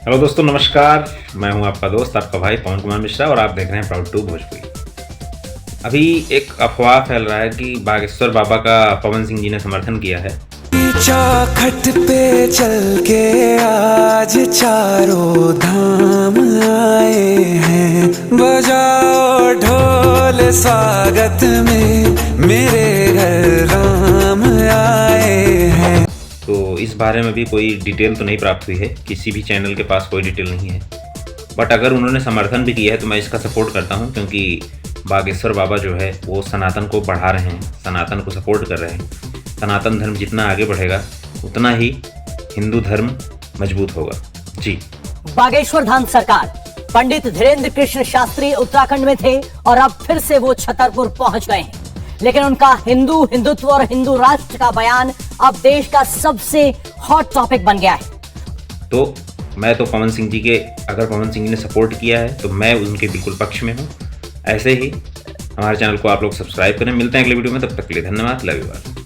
Hello दोस्तों, नमस्कार। मैं हूं आपका दोस्त, आपका भाई पवन कुमार मिश्रा और आप देख रहे हैं प्राउड टू भोजपुरी। अभी एक अफवाह फैल रहा है कि बागेश्वर बाबा का पवन सिंह जी ने समर्थन किया है। चौखट पे चल के आज चारों धाम आए हैं, बजाओ ढोल स्वागत में मेरे घर राम आए हैं। तो इस बारे में भी कोई डिटेल तो नहीं प्राप्त हुई है, किसी भी चैनल के पास कोई डिटेल नहीं है। बट अगर उन्होंने समर्थन भी किया है तो मैं इसका सपोर्ट करता हूं, क्योंकि बागेश्वर बाबा जो है वो सनातन को बढ़ा रहे हैं, सनातन को सपोर्ट कर रहे हैं। सनातन धर्म जितना आगे बढ़ेगा उतना ही हिंदू धर्म मजबूत होगा। जी। बागेश्वर धाम सरकार, पंडित धीरेन्द्र कृष्ण शास्त्री उत्तराखंड में थे और अब फिर से वो छतरपुर पहुंच गए हैं। लेकिन उनका हिंदुत्व और हिंदू राष्ट्र का बयान अब देश का सबसे हॉट टॉपिक बन गया है। तो मैं तो पवन सिंह जी के, अगर पवन सिंह जी ने सपोर्ट किया है तो मैं उनके बिल्कुल पक्ष में हूँ। ऐसे ही हमारे चैनल को आप लोग सब्सक्राइब करें। मिलते हैं अगले वीडियो में, तब तक के लिए धन्यवाद। Love you all.